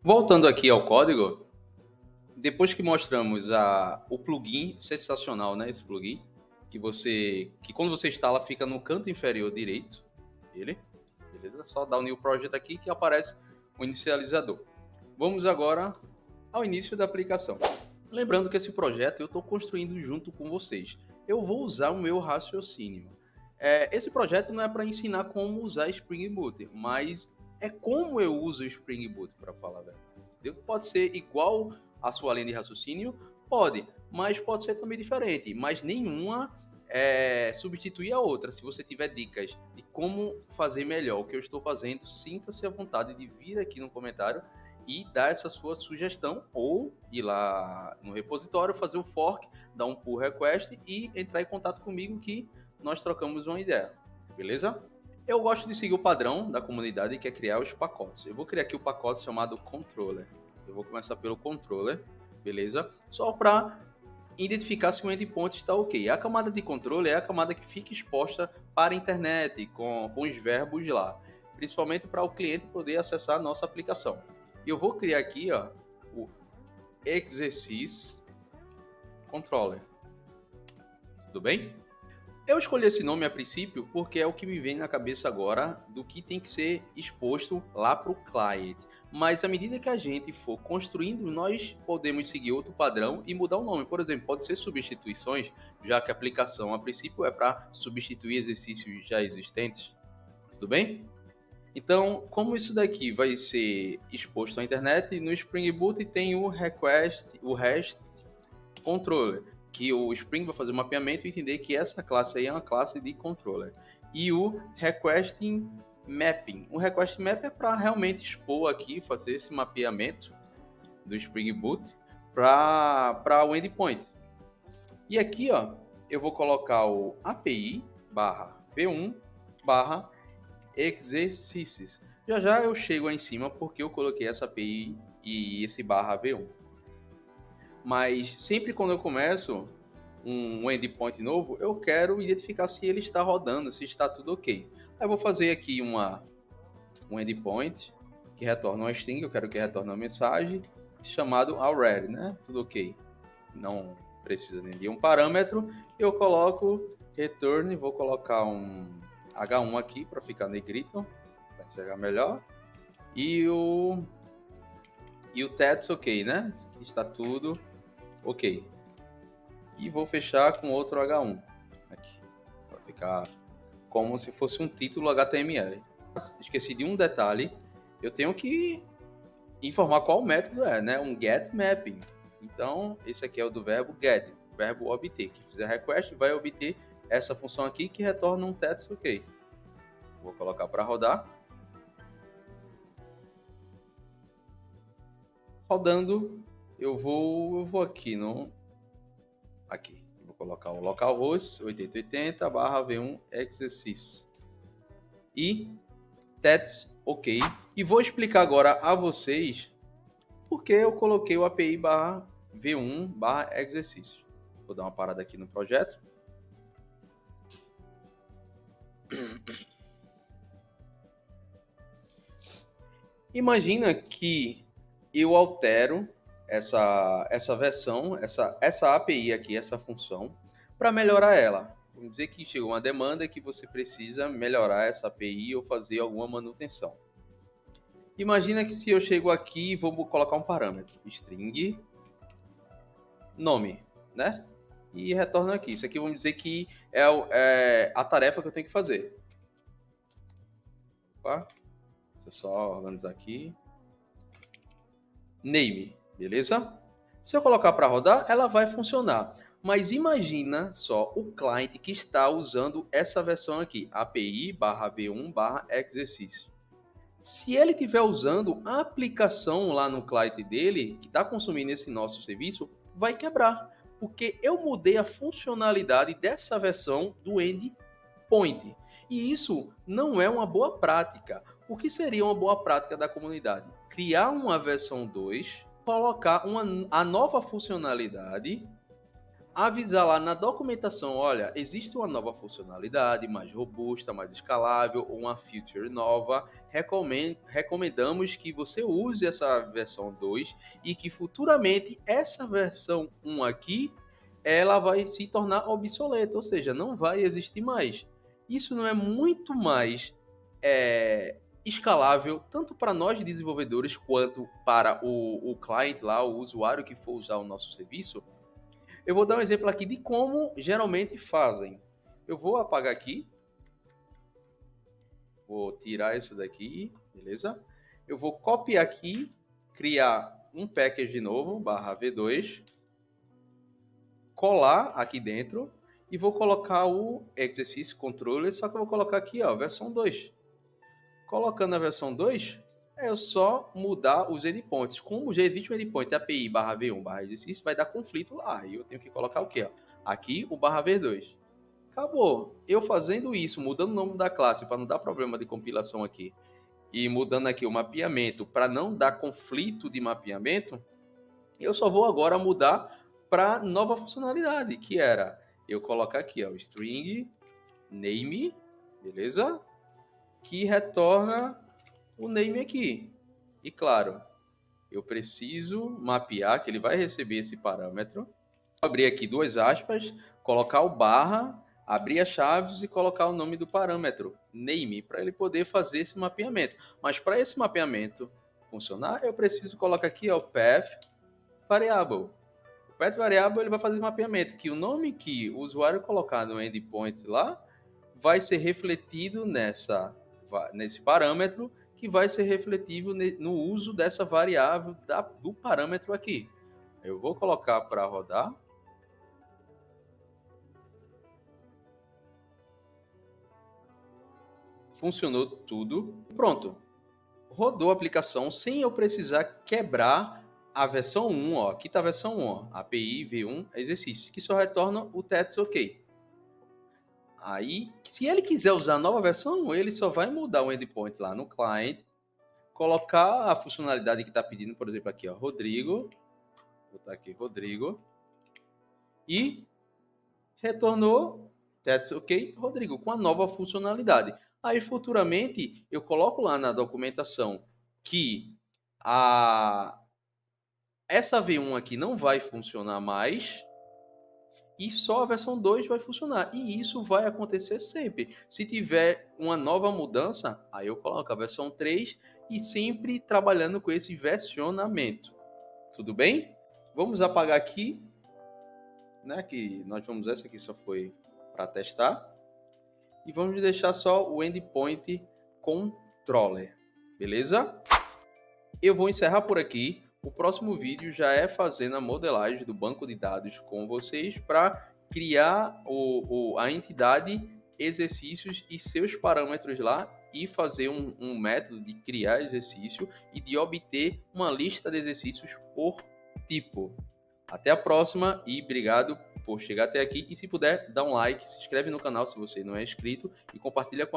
Voltando aqui ao código, depois que mostramos o plugin, sensacional, né? Esse plugin, que quando você instala fica no canto inferior direito, ele, beleza? Só dar o New Project aqui que aparece o inicializador. Vamos agora ao início da aplicação. Lembrando que esse projeto eu estou construindo junto com vocês. Eu vou usar o meu raciocínio. Esse projeto não é para ensinar como usar Spring Boot, mas é como eu uso o Spring Boot, para falar a verdade. Pode ser igual à sua linha de raciocínio? Pode, mas pode ser também diferente. Mas nenhuma substituir a outra. Se você tiver dicas de como fazer melhor o que eu estou fazendo, sinta-se à vontade de vir aqui no comentário e dar essa sua sugestão, ou ir lá no repositório, fazer o fork, dar um pull request e entrar em contato comigo que nós trocamos uma ideia, beleza? Eu gosto de seguir o padrão da comunidade, que é criar os pacotes. Eu vou criar aqui o pacote chamado controller. Eu vou começar pelo controller, beleza? Só para identificar se o endpoint está ok. A camada de controle é a camada que fica exposta para a internet, com os verbos lá, principalmente para o cliente poder acessar a nossa aplicação. E eu vou criar aqui o Exercise Controller. Tudo bem? Eu escolhi esse nome a princípio porque é o que me vem na cabeça agora do que tem que ser exposto lá para o client. Mas à medida que a gente for construindo, nós podemos seguir outro padrão e mudar o nome. Por exemplo, pode ser substituições, já que a aplicação a princípio é para substituir exercícios já existentes. Tudo bem? Então, como isso daqui vai ser exposto à internet, no Spring Boot tem o REST Controller, que o Spring vai fazer o mapeamento e entender que essa classe aí é uma classe de controller. E o Requesting Mapping. O Request Map é para realmente expor aqui, fazer esse mapeamento do Spring Boot para o endpoint. E aqui, ó, eu vou colocar o API v1 exercices. Já já eu chego aí em cima porque eu coloquei essa API e esse /v1. Mas sempre quando eu começo um endpoint novo, eu quero identificar se ele está rodando, se está tudo ok. Aí eu vou fazer aqui um endpoint que retorna uma string, eu quero que retorne uma mensagem chamado already, né? Tudo ok. Não precisa nem de um parâmetro. Eu coloco return, vou colocar um H1 aqui para ficar negrito, para enxergar melhor. E o that's ok, né? Aqui está tudo ok. E vou fechar com outro H1 aqui, para ficar como se fosse um título HTML. Esqueci de um detalhe, eu tenho que informar qual método é, né? Um get mapping. Então, esse aqui é o do verbo get, verbo obter. Quem fizer request vai obter essa função aqui que retorna um text ok. Vou colocar para rodar. Rodando, eu vou aqui no aqui. Vou colocar o localhost 8080/v1 exercise. E that's ok. E vou explicar agora a vocês por que eu coloquei o API v1 exercício. Vou dar uma parada aqui no projeto. Imagina que eu altero essa versão, essa API aqui, essa função, para melhorar ela. Vamos dizer que chegou uma demanda que você precisa melhorar essa API ou fazer alguma manutenção. Imagina que se eu chego aqui e vou colocar um parâmetro, string nome, né? E retorno aqui. Isso aqui vamos dizer que é a tarefa que eu tenho que fazer. Opa. Deixa eu só organizar aqui. Name, beleza? Se eu colocar para rodar, ela vai funcionar. Mas imagina só o cliente que está usando essa versão aqui, API/v1/exercício. Se ele estiver usando a aplicação lá no cliente dele, que está consumindo esse nosso serviço, vai quebrar. Porque eu mudei a funcionalidade dessa versão do endpoint. E isso não é uma boa prática. O que seria uma boa prática da comunidade? Criar uma versão 2, colocar a nova funcionalidade avisar lá na documentação, olha, existe uma nova funcionalidade mais robusta, mais escalável, ou uma feature nova, recomendamos que você use essa versão 2 e que futuramente essa versão 1 aqui, ela vai se tornar obsoleta, ou seja, não vai existir mais. Isso não é muito mais escalável, tanto para nós desenvolvedores, quanto para o cliente lá, o usuário que for usar o nosso serviço? Eu vou dar um exemplo aqui de como geralmente fazem. Eu vou apagar aqui. Vou tirar isso daqui, beleza? Eu vou copiar aqui, criar um package de novo, /v2, colar aqui dentro e vou colocar o exercício controller, só que eu vou colocar aqui, ó, versão 2. Colocando a versão 2, é só mudar os endpoints. Como já existe um endpoint API /v1/exercício, vai dar conflito lá. E eu tenho que colocar o quê? Ó? Aqui o /v2. Acabou. Eu fazendo isso, mudando o nome da classe para não dar problema de compilação aqui, e mudando aqui o mapeamento para não dar conflito de mapeamento, eu só vou agora mudar para nova funcionalidade, que era eu colocar aqui, ó, string name, beleza? Que retorna o name aqui. E claro, eu preciso mapear que ele vai receber esse parâmetro. Vou abrir aqui duas aspas, colocar o barra, abrir as chaves e colocar o nome do parâmetro, name, para ele poder fazer esse mapeamento. Mas para esse mapeamento funcionar, eu preciso colocar aqui o path variable. O path variable ele vai fazer mapeamento, que o nome que o usuário colocar no endpoint lá vai ser refletido nesse parâmetro, que vai ser refletido no uso dessa variável do parâmetro aqui. Eu vou colocar para rodar. Funcionou tudo. Pronto. Rodou a aplicação sem eu precisar quebrar a versão 1. Ó. Aqui está a versão 1. Ó. API V1 exercício, que só retorna o that's OK. Aí, se ele quiser usar a nova versão, ele só vai mudar o endpoint lá no client, colocar a funcionalidade que está pedindo, por exemplo, aqui, ó, Rodrigo. Vou botar aqui, Rodrigo. E retornou, that's OK, Rodrigo, com a nova funcionalidade. Aí, futuramente, eu coloco lá na documentação que essa V1 aqui não vai funcionar mais, e só a versão 2 vai funcionar. E isso vai acontecer sempre. Se tiver uma nova mudança, aí eu coloco a versão 3 e sempre trabalhando com esse versionamento. Tudo bem? Vamos apagar aqui, né? Que nós vamos, essa aqui só foi para testar. E vamos deixar só o endpoint controller. Beleza? Eu vou encerrar por aqui. O próximo vídeo já é fazendo a modelagem do banco de dados com vocês para criar a entidade, exercícios e seus parâmetros lá e fazer um método de criar exercício e de obter uma lista de exercícios por tipo. Até a próxima e obrigado por chegar até aqui. E se puder, dá um like, se inscreve no canal se você não é inscrito e compartilha com amigos.